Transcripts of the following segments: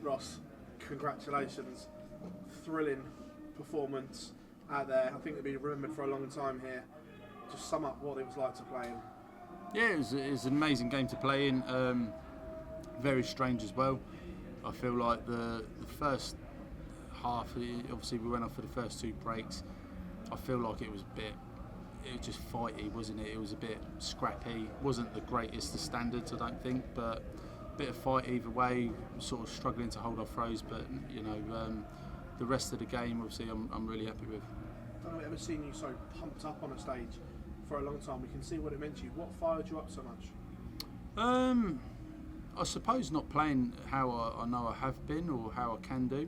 Ross, congratulations. Thrilling performance out there. I think it'll be remembered for a long time here. Just sum up what it was like to play in. Yeah, it was an amazing game to play in. Very strange as well. I feel like the first half, obviously we went off for the first 2 breaks. I feel like it was just fighty, wasn't it? It was a bit scrappy. Wasn't the greatest of standards, I don't think, but a bit of fight either way. Sort of struggling to hold our throws, but the rest of the game, obviously, I'm really happy with. I don't know, I've ever seen you so pumped up on a stage for a long time. We can see what it meant to you. What fired you up so much? I suppose not playing how I know I have been or how I can do,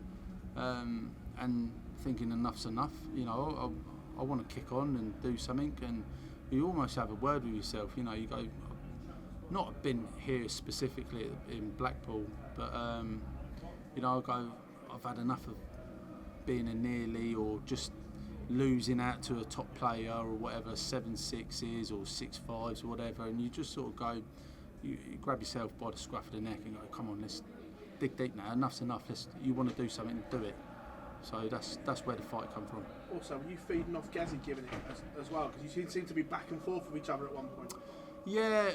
and thinking enough's enough. I want to kick on and do something, and you almost have a word with yourself. You go, not been here specifically in Blackpool, but I go, I've had enough of being a nearly or just losing out to a top player or whatever, 7-6s or 6-5s or whatever, and you just sort of go, you grab yourself by the scruff of the neck and go, come on, let's dig deep now, enough's enough, you want to do something, do it. So that's where the fight come from. Also, were you feeding off Gezi giving it as well? Because you seem to be back and forth with each other at one point. Yeah,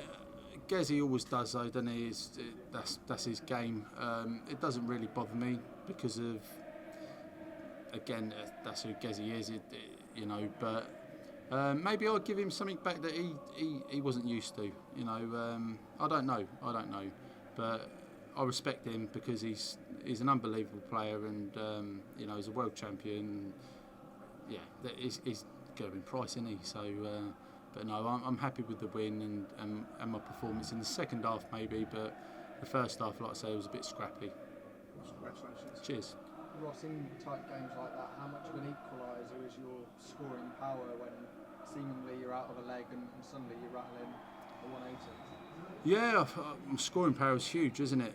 Gezi always does though, doesn't he? That's his game. It doesn't really bother me because of, again, that's who Gezi is, but maybe I'll give him something back that he wasn't used to. I don't know, but I respect him because he's an unbelievable player, and he's a world champion. Yeah, he's Gerwyn Price, isn't he? So, but no, I'm happy with the win and my performance in the second half maybe, but the first half, like I say, was a bit scrappy. Congratulations. Cheers. Ross, in tight games like that, how much of an equaliser is your scoring power when seemingly you're out of a leg and suddenly you rattle in a 180? Yeah, scoring power is huge, isn't it?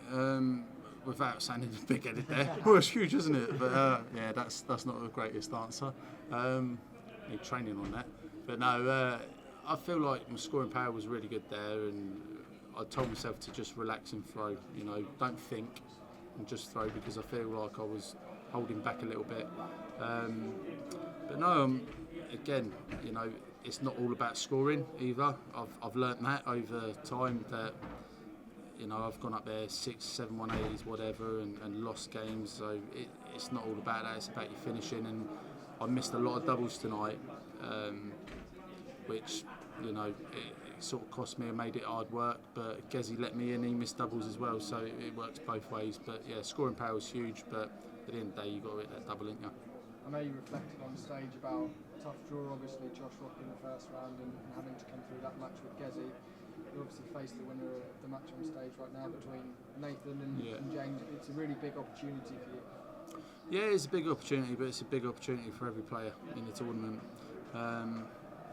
Without sounding big-headed there, well, it's huge, isn't it? But yeah, that's not the greatest answer. Need training on that. But no, I feel like my scoring power was really good there, and I told myself to just relax and throw. Don't think, and just throw, because I feel like I was holding back a little bit. But no, again, it's not all about scoring either. I've learnt that over time that I've gone up there 6, 7, 180s, whatever, and lost games. So it's not all about that. It's about your finishing. And I missed a lot of doubles tonight, which it sort of cost me and made it hard work. But Gezi let me in. He missed doubles as well, so it works both ways. But yeah, scoring power is huge. But at the end of the day, you got to hit that double, ain't you? I know you reflected on stage about tough draw, obviously, Josh Rock in the first round and having to come through that match with Gezi. You obviously face the winner of the match on stage right now between Nathan and James. It's a really big opportunity for you. Yeah, it's a big opportunity, but it's a big opportunity for every player in the tournament.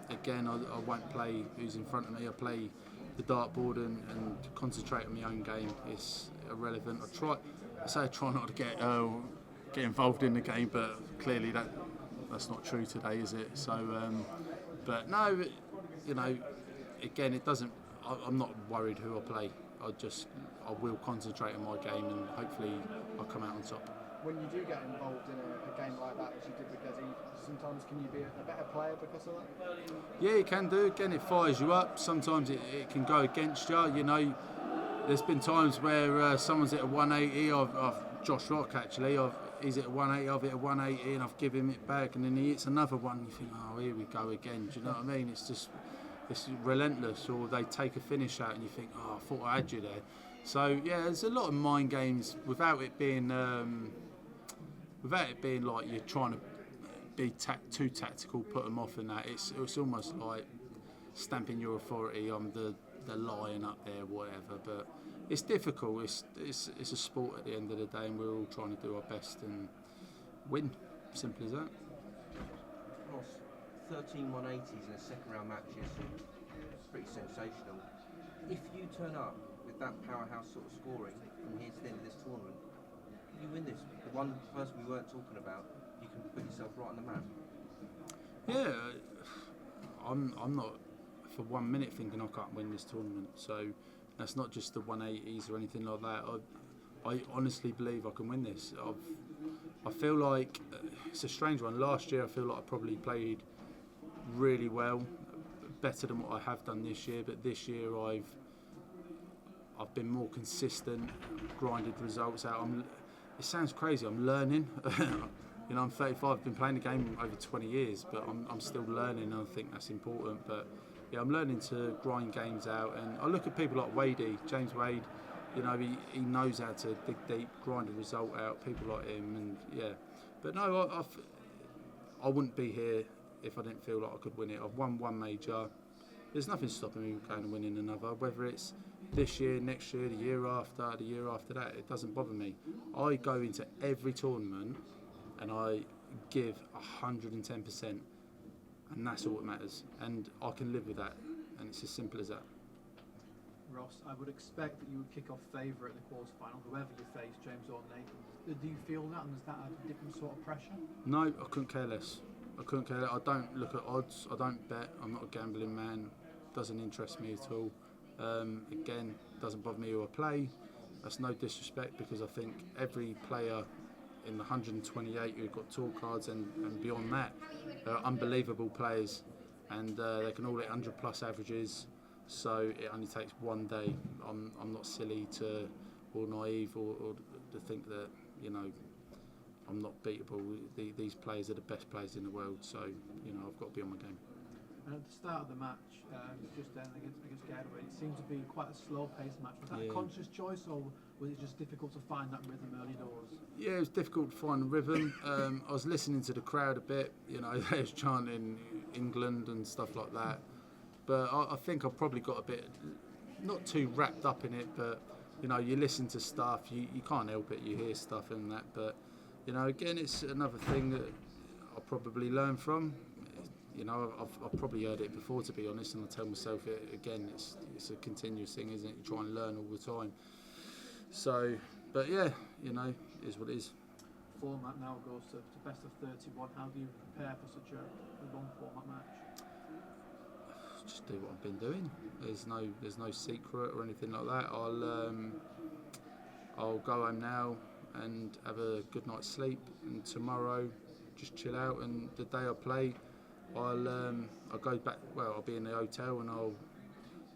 Again, I won't play who's in front of me. I play the dartboard and concentrate on my own game. It's irrelevant. I try not to get involved in the game, but clearly that's not true today, is it? So, but no, again, it doesn't. I'm not worried who I play. I will concentrate on my game, and hopefully I'll come out on top. When you do get involved in a game like that, as you did with Gezi, sometimes can you be a better player because of that? Yeah, you can do. Again, it fires you up. Sometimes it can go against you. There's been times where someone's at a 180. Josh Rock actually. He's at a 180. I've hit a 180, and I've given him it back, and then he hits another one. You think, oh, here we go again. Do you know what I mean? It's relentless. Or they take a finish out, and you think, oh, I thought I had you there. So yeah, there's a lot of mind games without it being like you're trying to be too tactical, put them off, and that. It's almost like stamping your authority on the lion up there, whatever. But it's difficult. It's a sport at the end of the day, and we're all trying to do our best and win. Simple as that. Ross, 13 180s in a second round match is pretty sensational. If you turn up with that powerhouse sort of scoring from here to the end of this tournament, you win this. The one person we weren't talking about, you can put yourself right on the map. Yeah, I'm not for 1 minute thinking I can't win this tournament. So that's not just the 180s or anything like that. I honestly believe I can win this. I feel like it's a strange one. Last year I feel like I probably played really well, better than what I have done this year, but this year I've been more consistent, grinded results out. It sounds crazy, I'm learning. You know, I'm 35, I've been playing the game over 20 years, but I'm still learning, and I think that's important. But yeah, I'm learning to grind games out, and I look at people like James Wade, you know, he knows how to dig deep, grind a result out, people like him, and yeah. But no, I wouldn't be here if I didn't feel like I could win it. I've won one major. There's nothing stopping me going and winning another, whether it's this year, next year, the year after that, it doesn't bother me. I go into every tournament and I give 110%, and that's all that matters, and I can live with that, and it's as simple as that. Ross, I would expect that you would kick off favourite in the quarter-final, whoever you face, James or Nathan. Do you feel that, and is that a different sort of pressure? No, I couldn't care less. I don't look at odds, I don't bet, I'm not a gambling man, doesn't interest me at all. Again, doesn't bother me who I play. That's no disrespect, because I think every player in the 128 who've got tour cards and beyond that are unbelievable players, and they can all hit 100 plus averages, so it only takes one day. I'm not silly or naive or to think that, you know, I'm not beatable. These players are the best players in the world, so, you know, I've got to be on my game. And at the start of the match, just then against Gerwyn, it seemed to be quite a slow-paced match. Was that a conscious choice, or was it just difficult to find that rhythm early doors? Yeah, it was difficult to find the rhythm. I was listening to the crowd a bit, you know, they was chanting England and stuff like that. But I think I probably got a bit, not too wrapped up in it, but, you know, you listen to stuff, you can't help it, you hear stuff and that. But, you know, again, it's another thing that I'll probably learn from. You know, I've probably heard it before, to be honest, and I tell myself it again. It's a continuous thing, isn't it? You try and learn all the time. So, but yeah, you know, it is what it is. Format now goes to best of 31. How do you prepare for such a long format match? Just do what I've been doing. There's no secret or anything like that. I'll go home now and have a good night's sleep, and tomorrow just chill out. And the day I play, I'll go back. Well, I'll be in the hotel and I'll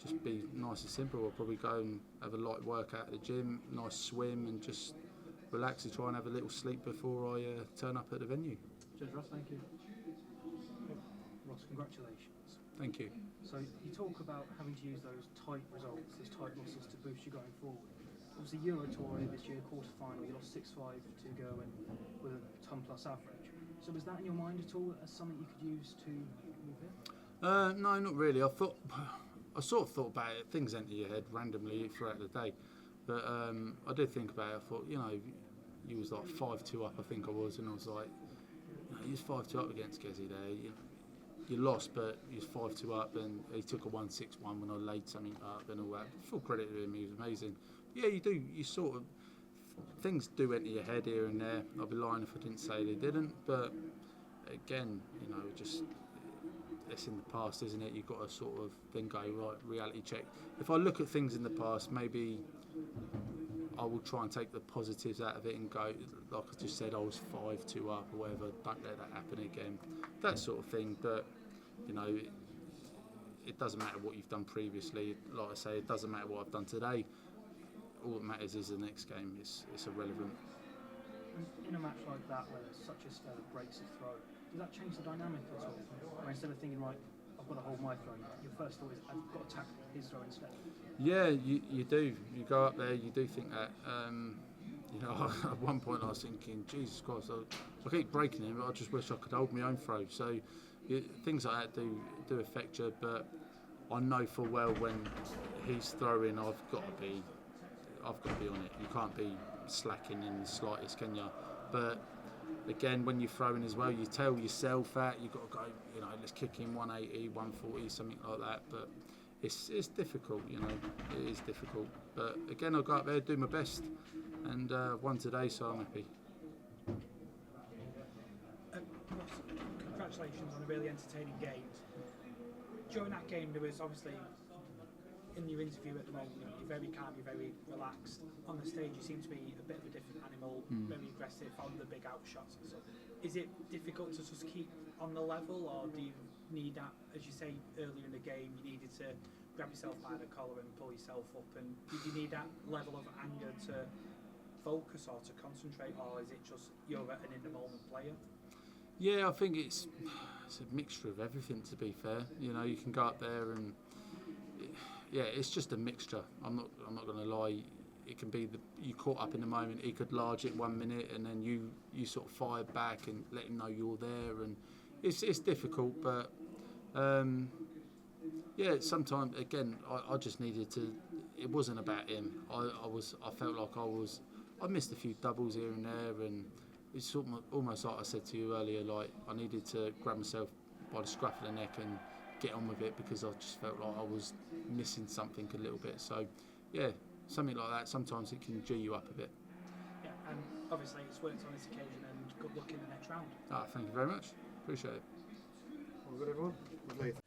just be nice and simple. I'll probably go and have a light workout at the gym, nice swim, and just relax and try and have a little sleep before I turn up at the venue. Cheers, Ross. Thank you. Ross, congratulations. Thank you. So you talk about having to use those tight results, those tight losses to boost you going forward. Obviously, Euro Tour this year, quarter-final, you lost 6-5 to Gerwyn with a ton-plus average. So was that in your mind at all as something you could use to move it? No, not really. I sort of thought about it. Things enter your head randomly throughout the day. But I did think about it. I thought, you know, you was like 5-2 up, I think I was, and I was like, you know, he was 5-2 up against Gezi there. You lost, but he was 5-2 up, and he took a 1-6-1 when I laid something up and all that. Full credit to him, he was amazing. Yeah, you do. You sort of, things do enter your head here and there. I'd be lying if I didn't say they didn't. But again, you know, just it's in the past, isn't it? You've got to sort of then go, right, reality check. If I look at things in the past, maybe I will try and take the positives out of it and go, like I just said, I was 5-2 up or whatever. Don't let that happen again. That sort of thing. But you know, it doesn't matter what you've done previously. Like I say, it doesn't matter what I've done today. All that matters is the next game. It's irrelevant. In a match like that, where there's such a breaks of throw, does that change the dynamic at all? Or instead of thinking, right, I've got to hold my throw, your first thought is, I've got to attack his throw instead? Yeah, you do. You go up there, you do think that. You know, at one point I was thinking, Jesus Christ, I keep breaking him, but I just wish I could hold my own throw. So things like that do affect you, but I know full well when he's throwing, I've got to be on it. You can't be slacking in the slightest, can you? But again, when you're throwing as well, you tell yourself that you've got to go, you know, let's kick in 180, 140, something like that. But it's difficult, you know, it is difficult. But again, I'll go up there, do my best, and won today, so I'm happy. Ross, congratulations on a really entertaining game. During that game, there was obviously in your interview at the moment, you're very calm, you're very relaxed. On the stage, you seem to be a bit of a different animal, very aggressive on the big outshots and stuff. Is it difficult to just keep on the level, or do you need that, as you say earlier in the game, you needed to grab yourself by the collar and pull yourself up, and did you need that level of anger to focus or to concentrate, or is it just you're an in-the-moment player? Yeah, I think it's a mixture of everything, to be fair. You know, you can go up there and yeah, it's just a mixture. I'm not going to lie. It can be you caught up in the moment. He could large it 1 minute, and then you sort of fire back and let him know you're there, and it's difficult. But yeah, sometimes again, I just needed to. It wasn't about him. I felt like I missed a few doubles here and there, and it's sort of almost like I said to you earlier. Like I needed to grab myself by the scruff of the neck and get on with it, because I just felt like I was missing something a little bit. So yeah, something like that, sometimes it can G you up a bit. Yeah, and obviously it's worked on this occasion, and good luck in the next round. Thank you very much, appreciate it. All good, everyone. With Nathan.